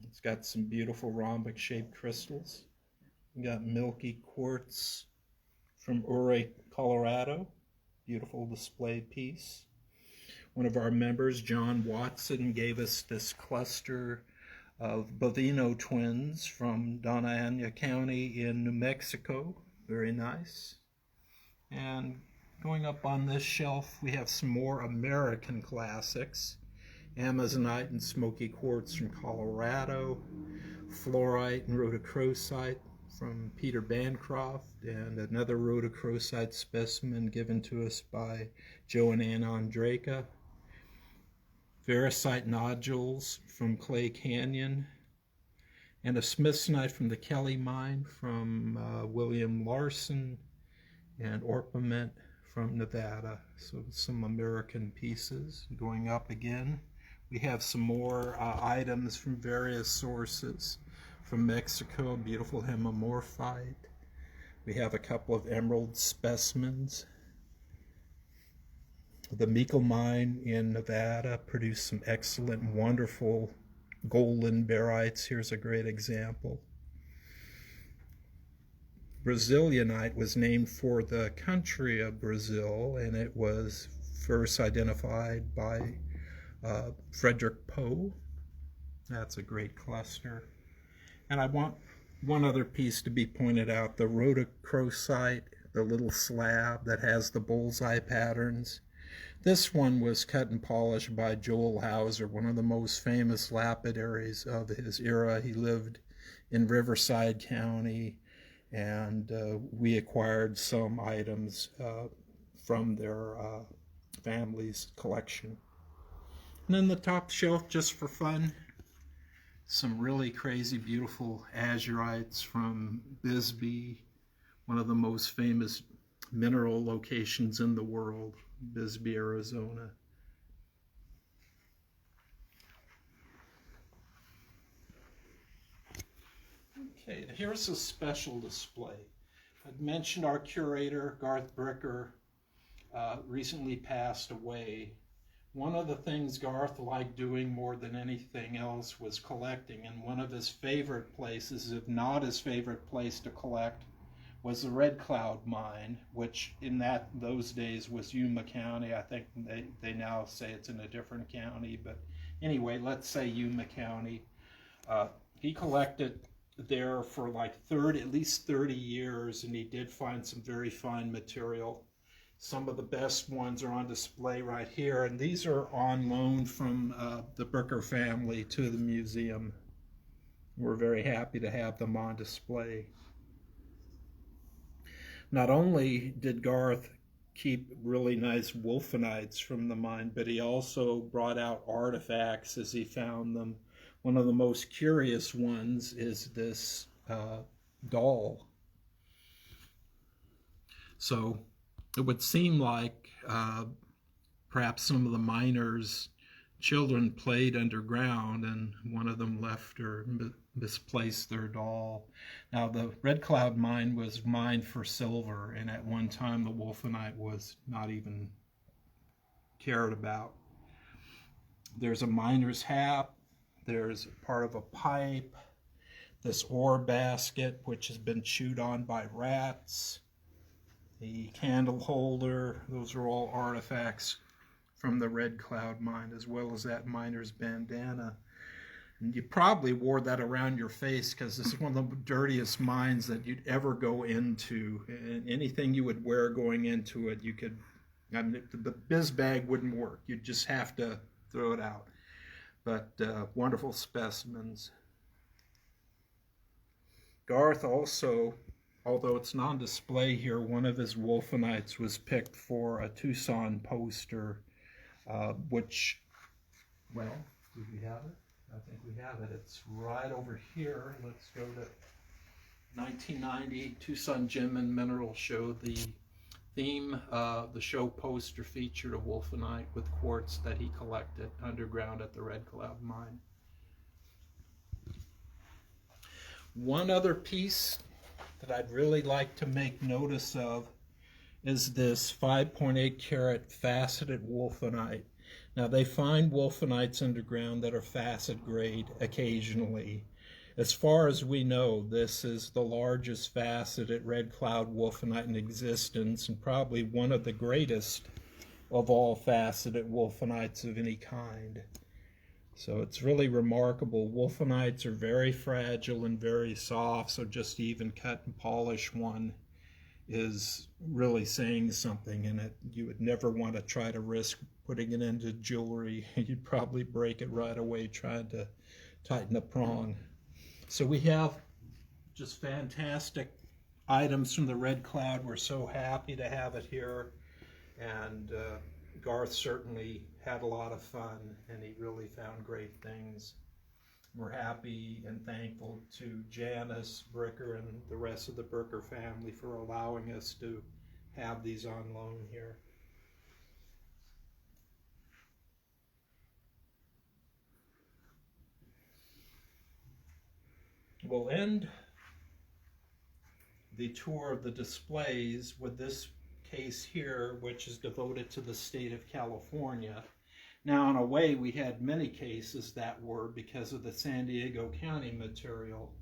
It's got some beautiful rhombic shaped crystals. We got milky quartz from Ouray, Colorado. Beautiful display piece. One of our members, John Watson, gave us this cluster of Bovino twins from Dona Ana County in New Mexico. Very nice. And going up on this shelf, we have some more American classics. Amazonite and smoky quartz from Colorado, fluorite and rhodochrosite from Peter Bancroft, and another rhodochrosite specimen given to us by Joe and Ann Andraka. Variscite nodules from Clay Canyon, and a smithsonite from the Kelly mine from William Larson, and orpiment from Nevada. So some American pieces. Going up again, we have some more items from various sources. From Mexico, beautiful hemimorphite. We have a couple of emerald specimens. The Mico mine in Nevada produced some excellent, wonderful golden barites. Here's a great example. Brazilianite was named for the country of Brazil, and it was first identified by Frederick Poe. That's a great cluster. And I want one other piece to be pointed out, the rhodochrosite, the little slab that has the bullseye patterns. This one was cut and polished by Joel Hauser, one of the most famous lapidaries of his era. He lived in Riverside County, and we acquired some items from their family's collection. And then the top shelf, just for fun, some really crazy, beautiful azurites from Bisbee, one of the most famous mineral locations in the world, Bisbee, Arizona. Okay, here's a special display. I've mentioned our curator, Garth Bricker, recently passed away. One of the things Garth liked doing more than anything else was collecting, and one of his favorite places, if not his favorite place to collect, was the Red Cloud mine, which in those days was Yuma County. I think they now say it's in a different county, but anyway, let's say Yuma County. He collected there for like at least 30 years, and he did find some very fine material. Some of the best ones are on display right here, and these are on loan from the Bricker family to the museum. We're very happy to have them on display. Not only did Garth keep really nice wolfenites from the mine, but he also brought out artifacts as he found them. One of the most curious ones is this doll. So it would seem like perhaps some of the miners children played underground, and one of them left or misplaced their doll. Now, the Red Cloud mine was mined for silver, and at one time the wolfenite was not even cared about. There's a miner's hat, there's part of a pipe, this ore basket which has been chewed on by rats, the candle holder. Those are all artifacts from the Red Cloud mine, as well as that miner's bandana. And you probably wore that around your face because this is one of the dirtiest mines that you'd ever go into. And anything you would wear going into it, you could, I mean, the biz bag wouldn't work. You'd just have to throw it out. But wonderful specimens. Garth also, although it's not on display here, one of his wolfenites was picked for a Tucson poster, which, well, do we have it? I think we have it. It's right over here. Let's go to 1990 Tucson Gem and Mineral Show. The theme, the show poster featured a wolfenite with quartz that he collected underground at the Red Cloud mine. One other piece that I'd really like to make notice of is this 5.8 carat faceted wolfenite. Now, they find wolfenites underground that are facet grade occasionally. As far as we know, this is the largest faceted Red Cloud wolfenite in existence, and probably one of the greatest of all faceted wolfenites of any kind. So it's really remarkable. Wolfenites are very fragile and very soft, so just to even cut and polish one is really saying something, and you would never want to try to risk putting it into jewelry. You'd probably break it right away trying to tighten a prong. So we have just fantastic items from the Red Cloud. We're so happy to have it here, and Garth certainly had a lot of fun, and he really found great things. We're happy and thankful to Janice Bricker and the rest of the Bricker family for allowing us to have these on loan here. We'll end the tour of the displays with this case here, which is devoted to the state of California. Now, in a way, we had many cases that were because of the San Diego County material,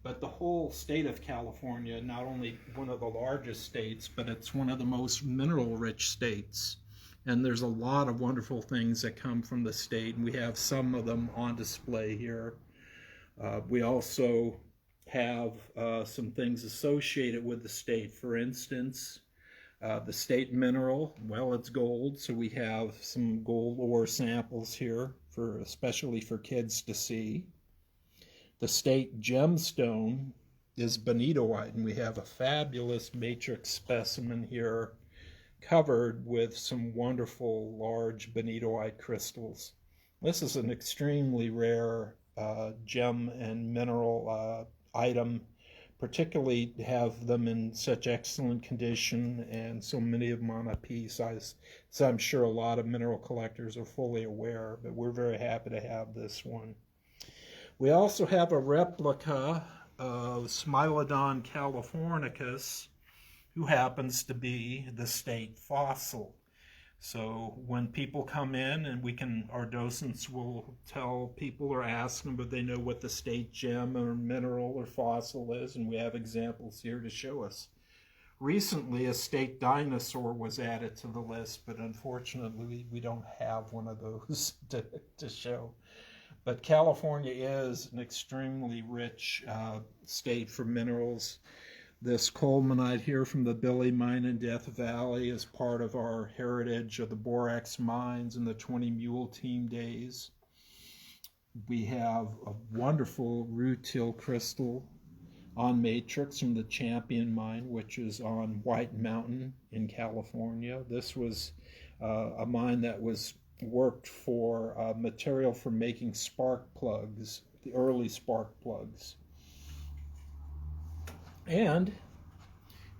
but the whole state of California, not only one of the largest states, but it's one of the most mineral-rich states. And there's a lot of wonderful things that come from the state, and we have some of them on display here. We also have some things associated with the state. For instance, the state mineral, well, it's gold, so we have some gold ore samples here, especially for kids to see. The state gemstone is bonitoite, and we have a fabulous matrix specimen here covered with some wonderful large bonitoite crystals. This is an extremely rare gem and mineral item, particularly to have them in such excellent condition and so many of them on a piece. So I'm sure a lot of mineral collectors are fully aware, but we're very happy to have this one. We also have a replica of Smilodon californicus, who happens to be the state fossil. So when people come in, and our docents will tell people or ask them if they know what the state gem or mineral or fossil is, and we have examples here to show us. Recently, a state dinosaur was added to the list, but unfortunately we don't have one of those to show. But California is an extremely rich state for minerals. This colemanite here from the Billy Mine in Death Valley is part of our heritage of the borax mines in the 20 Mule Team days. We have a wonderful rutile crystal on matrix from the Champion Mine, which is on White Mountain in California. This was a mine that was worked for material for making spark plugs, the early spark plugs. And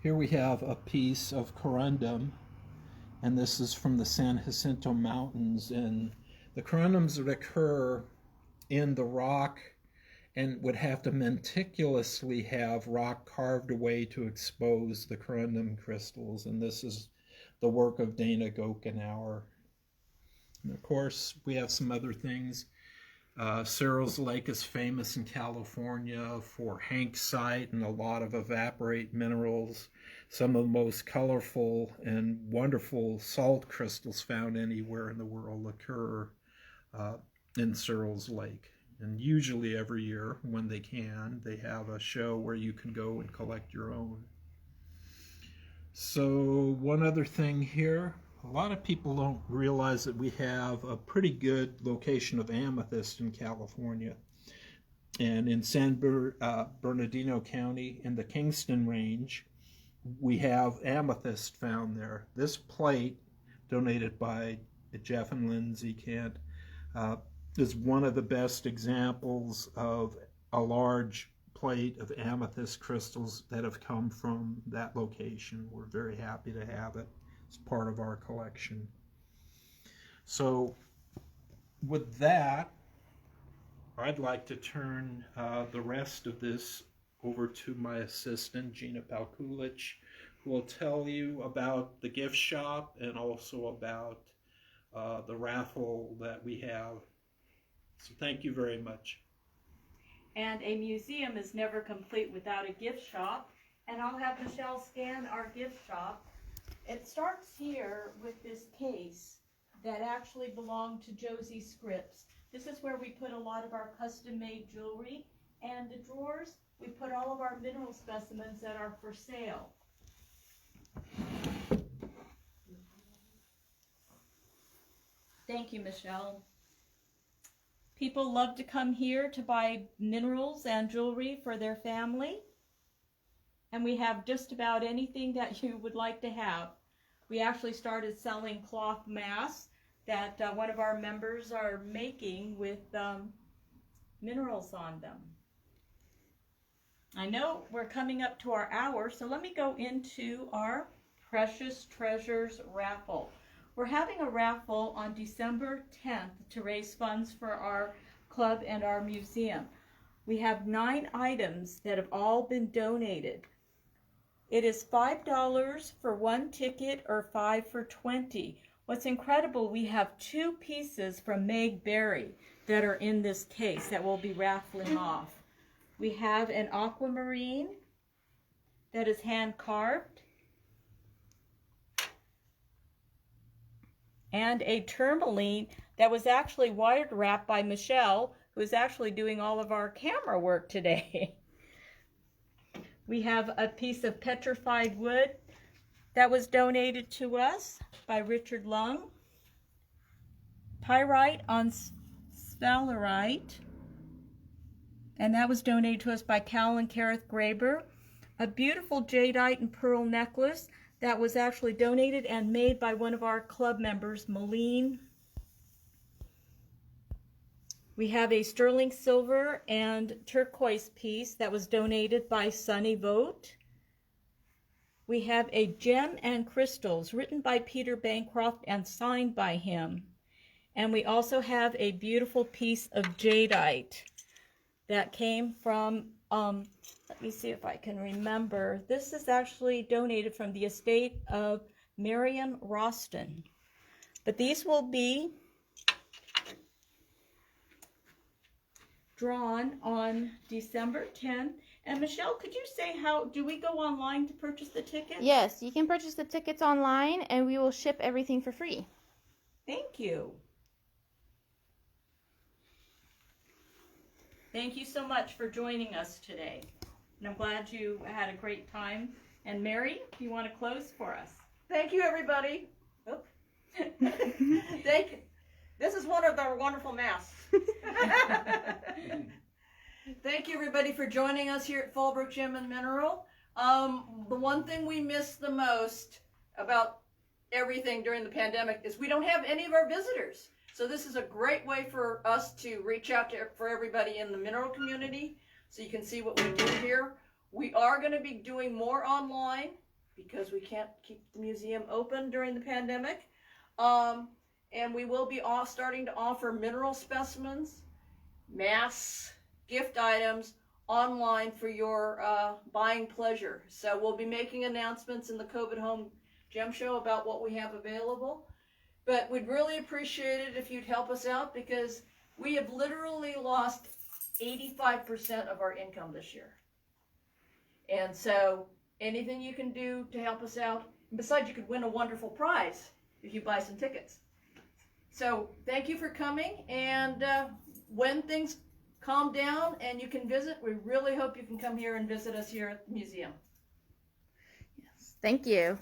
here we have a piece of corundum, and this is from the San Jacinto Mountains in The corundums would occur in the rock and would have to meticulously have rock carved away to expose the corundum crystals. And this is the work of Dana Gokenauer. And of course, we have some other things. Searles Lake is famous in California for hanksite and a lot of evaporate minerals. Some of the most colorful and wonderful salt crystals found anywhere in the world occur in Searles Lake. And usually every year, when they can, they have a show where you can go and collect your own. So one other thing here, a lot of people don't realize that we have a pretty good location of amethyst in California. And in San Bernardino County, in the Kingston Range, we have amethyst found there. This plate, donated by Jeff and Lindsay Kent, is one of the best examples of a large plate of amethyst crystals that have come from that location. We're very happy to have it. It's part of our collection. So with that, I'd like to turn the rest of this over to my assistant, Gina Palkulich, who will tell you about the gift shop and also about the raffle that we have. So thank you very much. And a museum is never complete without a gift shop. And I'll have Michelle scan our gift shop. It starts here with this case that actually belonged to Josie Scripps. This is where we put a lot of our custom-made jewelry. And the drawers, we put all of our mineral specimens that are for sale. Thank you, Michelle. People love to come here to buy minerals and jewelry for their family. And we have just about anything that you would like to have. We actually started selling cloth masks that one of our members are making with minerals on them. I know we're coming up to our hour, so let me go into our Precious Treasures raffle. We're having a raffle on December 10th to raise funds for our club and our museum. We have 9 items that have all been donated. It is $5 for 1 ticket or 5 for 20. What's incredible, we have 2 pieces from Meg Berry that are in this case that we'll be raffling off. We have an aquamarine that is hand carved, and a tourmaline that was actually wire wrapped by Michelle, who is actually doing all of our camera work today. We have a piece of petrified wood that was donated to us by Richard Lung. Pyrite on sphalerite, and that was donated to us by Cal and Kareth Graber. A beautiful jadeite and pearl necklace that was actually donated and made by one of our club members, Malene. We have a sterling silver and turquoise piece that was donated by Sunny Vote. We have a Gem and Crystals written by Peter Bancroft and signed by him. And we also have a beautiful piece of jadeite that came from, let me see if I can remember. This is actually donated from the estate of Marion Roston. But these will be drawn on December 10th. And Michelle, could you say how, do we go online to purchase the tickets? Yes, you can purchase the tickets online and we will ship everything for free. Thank you. Thank you so much for joining us today. And I'm glad you had a great time. And Mary, if you want to close for us. Thank you, everybody. Oh. This is one of our wonderful masks. Thank you, everybody, for joining us here at Fallbrook Gem and Mineral. The one thing we miss the most about everything during the pandemic is we don't have any of our visitors. So this is a great way for us to reach out for everybody in the mineral community so you can see what we do here. We are going to be doing more online because we can't keep the museum open during the pandemic. and we will be starting to offer mineral specimens, masks, gift items online for your buying pleasure. So we'll be making announcements in the COVID Home Gem Show about what we have available. But we'd really appreciate it if you'd help us out, because we have literally lost 85% of our income this year. And so anything you can do to help us out. And besides, you could win a wonderful prize if you buy some tickets. So thank you for coming. And when things calm down and you can visit, we really hope you can come here and visit us here at the museum. Yes. Thank you.